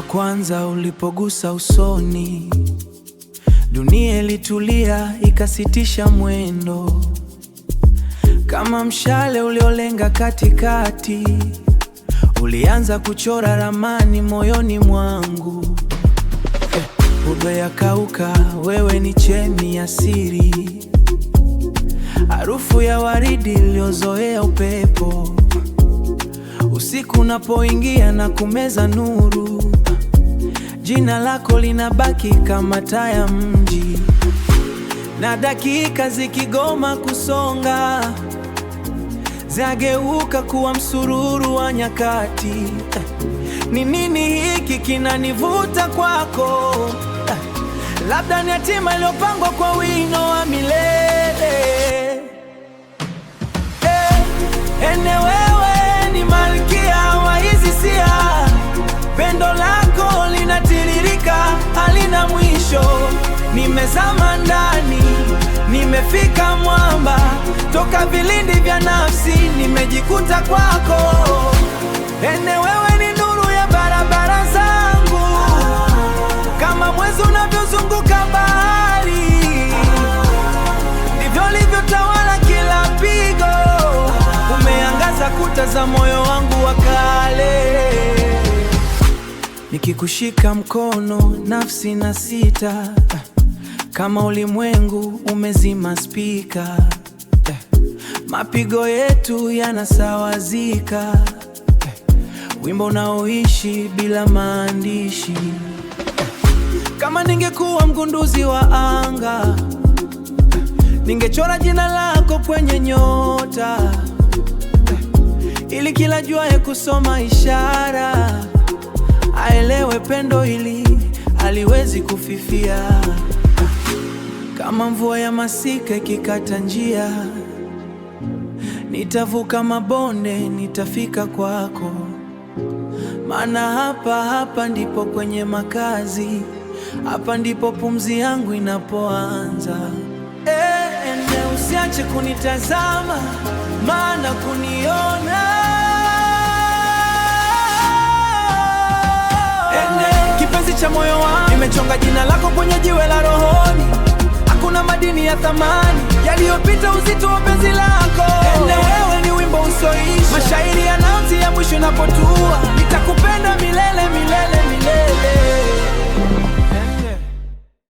wa kwanza ulipogusa usoni, dunia ilitulia ikasitisha mwendo. Kama mshale uliolenga katikati, ulianza kuchora ramani moyoni mwangu. Ube yakauka, wewe ni chemi ya siri, harufu ya waridi iliyozoea upepo. Usiku unapoingia na kumeza nuru, jina lako linabaki kama taa ya mji. Na dakika zikigoma kusonga, zageuka kuwa msururu wa nyakati. Ni nini hiki kinanivuta kwako? Labda ni hatima iliyopangwa kwa wino wa milele. Ene wewe ni malkia wa hizi hisia, pendo lako linatiririka halina mwisho. Nimezama ndani, nimefika mwamba, toka vilindi vya nafsi nimejikuta kwako. Ene wewe ni nuru ya barabara zangu, kama mwezi unavyozunguka bahari, ndivyo ulivyotawala kila pigo. Umeangaza kuta za moyo wangu wa kale. Nikikushika mkono nafsi na sita, kama ulimwengu umezima spika. Mapigo yetu yanasawazika, wimbo unaoishi bila maandishi. Kama ningekuwa mgunduzi wa anga, ningechora jina lako kwenye nyota, ili kila juaye kusoma ishara aelewe pendo hili haliwezi kufifia. Kama mvua ya masika ikikata njia, nitavuka mabonde, nitafika kwako. Maana hapa ndipo kwenye makazi, hapa ndipo pumzi yangu inapoanza. Ene usiache kunitazama, maana kuniona. Ene kipenzi cha moyo wangu, nimechonga jina lako kwenye jiwe la rohoni. Hakuna madini ya thamani yaliyopita uzito wa penzi lako. Ene wewe ni wimbo usoisha, mashairi ya nauti ya mwisho napotua. Nitakupenda milele milele milele.